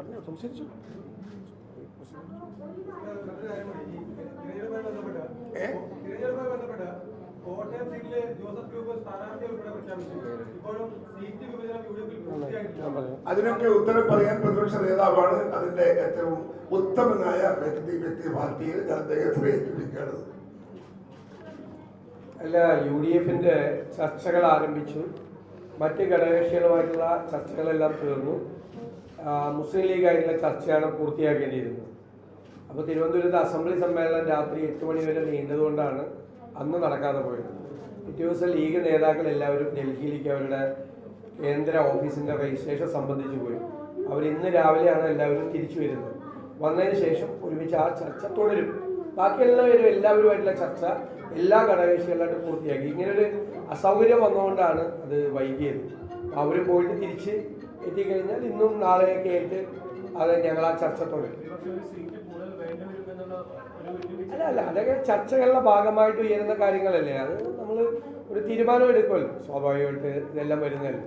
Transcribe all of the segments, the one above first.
പറഞ്ഞു സംസാരിച്ചു. അതിനൊക്കെ ഉത്തരം പറയാൻ പ്രതിപക്ഷ നേതാവാണ് അതിന്റെ ഏറ്റവും ഉത്തമനായ വ്യക്തി പാർട്ടിയിൽ ഞാൻ അദ്ദേഹത്തെ വിളിക്കുകയാണ്. അല്ല, UDF ചർച്ചകൾ ആരംഭിച്ചു. മറ്റ് ഘടകകക്ഷികളുമായിട്ടുള്ള ചർച്ചകളെല്ലാം തീർന്നു. മുസ്ലിം ലീഗായിട്ടുള്ള ചർച്ചയാണ് പൂർത്തിയാക്കേണ്ടിയിരുന്നത്. അപ്പോൾ തിരുവനന്തപുരത്ത് അസംബ്ലി സമ്മേളനം രാത്രി 8 മണി വരെ നീണ്ടതുകൊണ്ടാണ് അന്ന് നടക്കാതെ പോയത്. പിറ്റേ ദിവസം ലീഗ് നേതാക്കൾ എല്ലാവരും ഡൽഹിയിലേക്ക് അവരുടെ കേന്ദ്ര ഓഫീസിൻ്റെ രജിസ്ട്രേഷൻ സംബന്ധിച്ച് പോയി. അവർ ഇന്ന് രാവിലെയാണ് എല്ലാവരും തിരിച്ചു വരുന്നത്. വന്നതിന് ശേഷം ഒരുമിച്ച് ആ ചർച്ച തുടരും. ബാക്കി എല്ലാവരുമായിട്ടുള്ള ചർച്ച എല്ലാ ഘടകകക്ഷികളായിട്ട് പൂർത്തിയാക്കി. ഇങ്ങനൊരു അസൗകര്യം വന്നുകൊണ്ടാണ് അത് വൈകിയത്. അവർ പോയിട്ട് തിരിച്ച് എത്തിക്കഴിഞ്ഞാൽ ഇന്നും നാളെയൊക്കെ ആയിട്ട് അത് ഞങ്ങൾ ആ ചർച്ച തുടരും. അല്ല, അതൊക്കെ ചർച്ചകളുടെ ഭാഗമായിട്ട് ഉയരുന്ന കാര്യങ്ങളല്ലേ. അത് നമ്മൾ ഒരു തീരുമാനം എടുക്കുമല്ലോ, സ്വാഭാവികമായിട്ട് ഇതെല്ലാം വരുന്നതല്ലേ.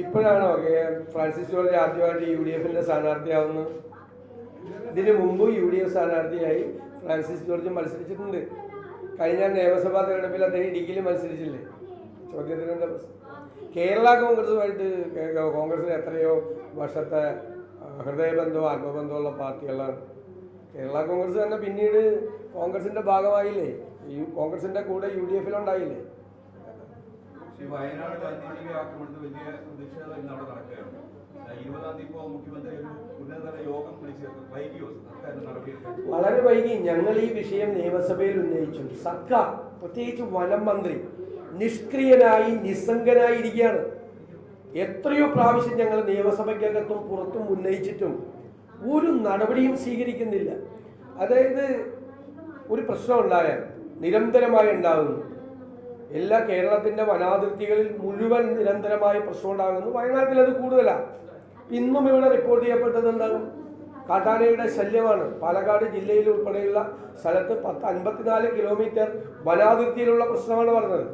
ഇപ്പോഴാണോ ഫ്രാൻസിസ് ജോർജ് ആദ്യമായിട്ട് UDF സ്ഥാനാർത്ഥിയാവുന്നത്? ഇതിനു മുമ്പ് UDF സ്ഥാനാർത്ഥിയായി ഫ്രാൻസിസ് ജോർജ് മത്സരിച്ചിട്ടുണ്ട്. കഴിഞ്ഞ നിയമസഭാ തെരഞ്ഞെടുപ്പിൽ അദ്ദേഹം ഇടുക്കിയിൽ മത്സരിച്ചില്ലേ? ചോദ്യത്തിന് എന്താ പ്രശ്നം? കേരള കോൺഗ്രസുമായിട്ട് കോൺഗ്രസിന് എത്രയോ വർഷത്തെ ഹൃദയബന്ധമോ ആത്മബന്ധമുള്ള പാർട്ടികളാണ്. കേരള കോൺഗ്രസ് തന്നെ പിന്നീട് കോൺഗ്രസിന്റെ ഭാഗമായില്ലേ? ഈ കോൺഗ്രസിന്റെ കൂടെ UDF ഉണ്ടായില്ലേ? വയനാട് വന്യജീവി ആക്രമണത്തിൽ വലിയ പ്രതിഷേധം ഇന്ന് അവിടെ നടക്കുകയാണ്. 20-ാം തീയതി ഇപ്പോൾ മുഖ്യമന്ത്രി ഒരു ഉന്നതതല യോഗം വിളിച്ചു. വൈകിയോ സർക്കാർ നടപടിയെടുക്കാൻ? വളരെ വൈകി. ഞങ്ങൾ ഈ വിഷയം നിയമസഭയിൽ ഉന്നയിച്ചു. സർക്കാർ, പ്രത്യേകിച്ച് വനം മന്ത്രി നിഷ്ക്രിയനായി നിസ്സംഗനായിരിക്കുകയാണ്. എത്രയോ പ്രാവശ്യം ഞങ്ങൾ നിയമസഭയ്ക്കകത്തും പുറത്തും ഉന്നയിച്ചിട്ടും ഒരു നടപടിയും സ്വീകരിക്കുന്നില്ല. അതായത് ഒരു പ്രശ്നം ഉണ്ടായാൽ നിരന്തരമായി ഉണ്ടാകുന്നു. എല്ലാ കേരളത്തിൻ്റെ വനാതിർത്തികളിൽ മുഴുവൻ നിരന്തരമായി പ്രശ്നം ഉണ്ടാകുന്നു. വയനാട്ടിൽ അത് കൂടുതലാണ്. ഇന്നും ഇവിടെ റിപ്പോർട്ട് ചെയ്യപ്പെട്ടത് എന്താണ്? കാട്ടാനയുടെ ശല്യമാണ്. പാലക്കാട് ജില്ലയിൽ ഉൾപ്പെടെയുള്ള സ്ഥലത്ത് 54 കിലോമീറ്റർ വനാതിർത്തിയിലുള്ള പ്രശ്നമാണ് പറഞ്ഞത്.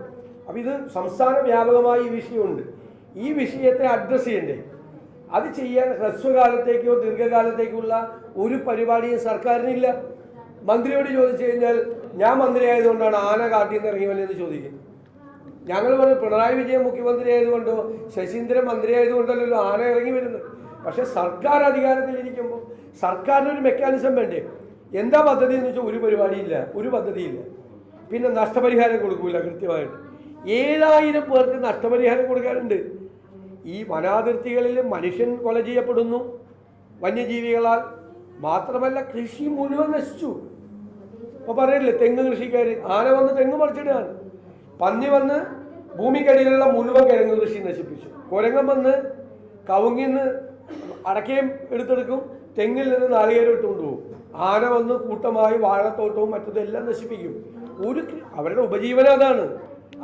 അപ്പം ഇത് സംസ്ഥാന വ്യാപകമായി ഈ വിഷയമുണ്ട്. ഈ വിഷയത്തെ അഡ്രസ്സ് ചെയ്യണ്ടേ? അത് ചെയ്യാൻ ഹ്രസ്വകാലത്തേക്കോ ദീർഘകാലത്തേക്കുള്ള ഒരു പരിപാടിയും സർക്കാരിനില്ല. മന്ത്രിയോട് ചോദിച്ചു കഴിഞ്ഞാൽ ഞാൻ മന്ത്രിയായതുകൊണ്ടാണ് ആന കാട്ടിൽ നിന്ന് ഇറങ്ങിയവല്ലെന്ന് ചോദിക്കും. ഞങ്ങൾ പറഞ്ഞു പിണറായി വിജയൻ മുഖ്യമന്ത്രി ആയതുകൊണ്ടോ ശശീന്ദ്രൻ മന്ത്രി ആയതുകൊണ്ടല്ലോ ആന ഇറങ്ങി വരുന്നത്. പക്ഷെ സർക്കാർ അധികാരത്തിലിരിക്കുമ്പോൾ സർക്കാരിനൊരു മെക്കാനിസം വേണ്ടേ? എന്താ പദ്ധതി എന്ന് വെച്ചാൽ ഒരു പരിപാടിയില്ല, ഒരു പദ്ധതിയില്ല. പിന്നെ നഷ്ടപരിഹാരം കൊടുക്കൂല. കൃത്യമായിട്ട് 7000 പേർക്ക് നഷ്ടപരിഹാരം കൊടുക്കാനുണ്ട്. ഈ വനാതിർത്തികളിൽ മനുഷ്യൻ കൊല ചെയ്യപ്പെടുന്നു വന്യജീവികളാൽ. മാത്രമല്ല കൃഷി മുഴുവൻ നശിച്ചു. അപ്പോൾ പറയില്ലേ, തെങ്ങ് കൃഷിക്കാർ ആന വന്ന് തെങ്ങ് മറിച്ചിടുകയാണ്. പന്നി വന്ന് ഭൂമിക്കടിയിലുള്ള മുഴുവൻ കിഴങ്ങ് കൃഷി നശിപ്പിച്ചു. കുരങ്ങൻ വന്ന് കവുങ്ങിന്ന് അടക്കയും എടുത്തെടുക്കും, തെങ്ങിൽ നിന്ന് നാളികേരം ഇട്ടുകൊണ്ടുപോകും. ആന വന്ന് കൂട്ടമായി വാഴത്തോട്ടവും മറ്റതെല്ലാം നശിപ്പിക്കും. അവരുടെ ഉപജീവനം അതാണ്.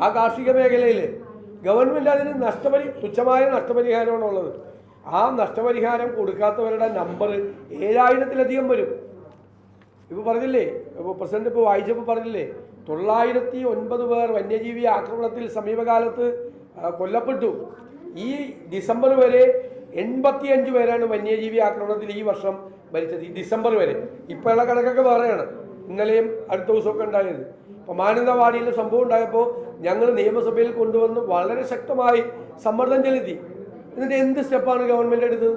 ആ കാർഷിക മേഖലയിൽ ഗവൺമെൻറ് അതിന് തുച്ഛമായ നഷ്ടപരിഹാരമാണ് ഉള്ളത്. ആ നഷ്ടപരിഹാരം കൊടുക്കാത്തവരുടെ നമ്പർ 7000-ലധികം വരും. ഇപ്പോൾ പറഞ്ഞില്ലേ, ഇപ്പോൾ പ്രസിഡന്റ് ഇപ്പോൾ വായിച്ചപ്പോൾ പറഞ്ഞില്ലേ, 909 പേർ വന്യജീവി ആക്രമണത്തിൽ സമീപകാലത്ത് കൊല്ലപ്പെട്ടു. ഈ ഡിസംബർ വരെ 85 പേരാണ് വന്യജീവി ആക്രമണത്തിൽ ഈ വർഷം മരിച്ചത്. ഈ ഡിസംബർ വരെ. ഇപ്പോഴുള്ള കണക്കൊക്കെ വേറെയാണ്. ഇന്നലെയും അടുത്ത ദിവസമൊക്കെ ഉണ്ടായത്. ഇപ്പോൾ മാനന്തവാടിയിൽ സംഭവം ഉണ്ടായപ്പോൾ ഞങ്ങൾ നിയമസഭയിൽ കൊണ്ടുവന്ന് വളരെ ശക്തമായി സമ്മർദ്ദം ചെലുത്തി. എന്നിട്ട് എന്ത് സ്റ്റെപ്പാണ് ഗവൺമെൻറ് എടുത്തത്?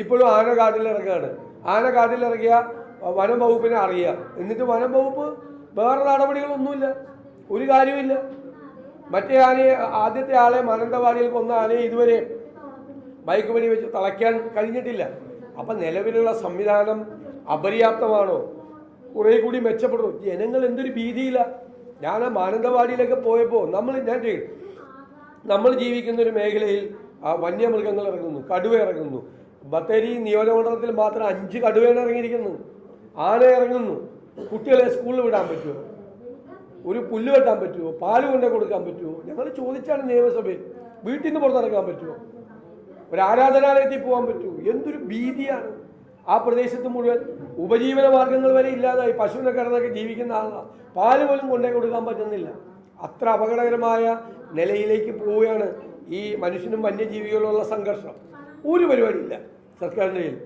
ഇപ്പോഴും ആന കാട്ടിലിറങ്ങുകയാണ്. ആന കാട്ടിലിറങ്ങിയ വനം വകുപ്പിനെ അറിയുക. എന്നിട്ട് വനം വകുപ്പ് വേറെ നടപടികളൊന്നുമില്ല, ഒരു കാര്യമില്ല. മറ്റേ ആദ്യത്തെ ആളെ മാനന്തവാടിയിൽ കൊന്ന ആനയെ ഇതുവരെ മയക്കുമണി വെച്ച് തളയ്ക്കാൻ കഴിഞ്ഞിട്ടില്ല. അപ്പം നിലവിലുള്ള സംവിധാനം അപര്യാപ്തമാണോ? കുറേ കൂടി മെച്ചപ്പെടുന്നു. ജനങ്ങൾ എന്തൊരു ഭീതിയില്ല. ഞാൻ ആ മാനന്തവാടിയിലൊക്കെ പോയപ്പോൾ നമ്മൾ ജീവിക്കുന്ന ഒരു മേഖലയിൽ വന്യമൃഗങ്ങൾ ഇറങ്ങുന്നു, കടുവ ഇറങ്ങുന്നു. ബത്തേരി നിയോജകമണ്ഡലത്തിൽ മാത്രം 5 കടുവയാണ് ഇറങ്ങിയിരിക്കുന്നു. ആന ഇറങ്ങുന്നു. കുട്ടികളെ സ്കൂളിൽ വിടാൻ പറ്റുമോ? ഒരു പുല്ല് വെട്ടാൻ പറ്റുമോ? പാല് കൊണ്ടേ കൊടുക്കാൻ പറ്റുമോ? ഞങ്ങൾ ചോദിച്ചാണ് നിയമസഭയിൽ. വീട്ടിൽ നിന്ന് പുറത്തിറങ്ങാൻ പറ്റുമോ? ഒരു ആരാധനാലയത്തിൽ പോകാൻ പറ്റുമോ? എന്തൊരു ഭീതിയാണ്. ആ പ്രദേശത്ത് മുഴുവൻ ഉപജീവന മാർഗങ്ങൾ വരെ ഇല്ലാതായി. പശുവിനെ കിടന്നൊക്കെ ജീവിക്കുന്ന ആളാണ്. പാല് പോലും കൊണ്ടേ കൊടുക്കാൻ പറ്റുന്നില്ല. അത്ര അപകടകരമായ നിലയിലേക്ക് പോവുകയാണ് ഈ മനുഷ്യനും വന്യജീവികളുള്ള സംഘർഷം. ഒരു പരിപാടിയില്ല സർക്കാരിൻ്റെ കയ്യിൽ.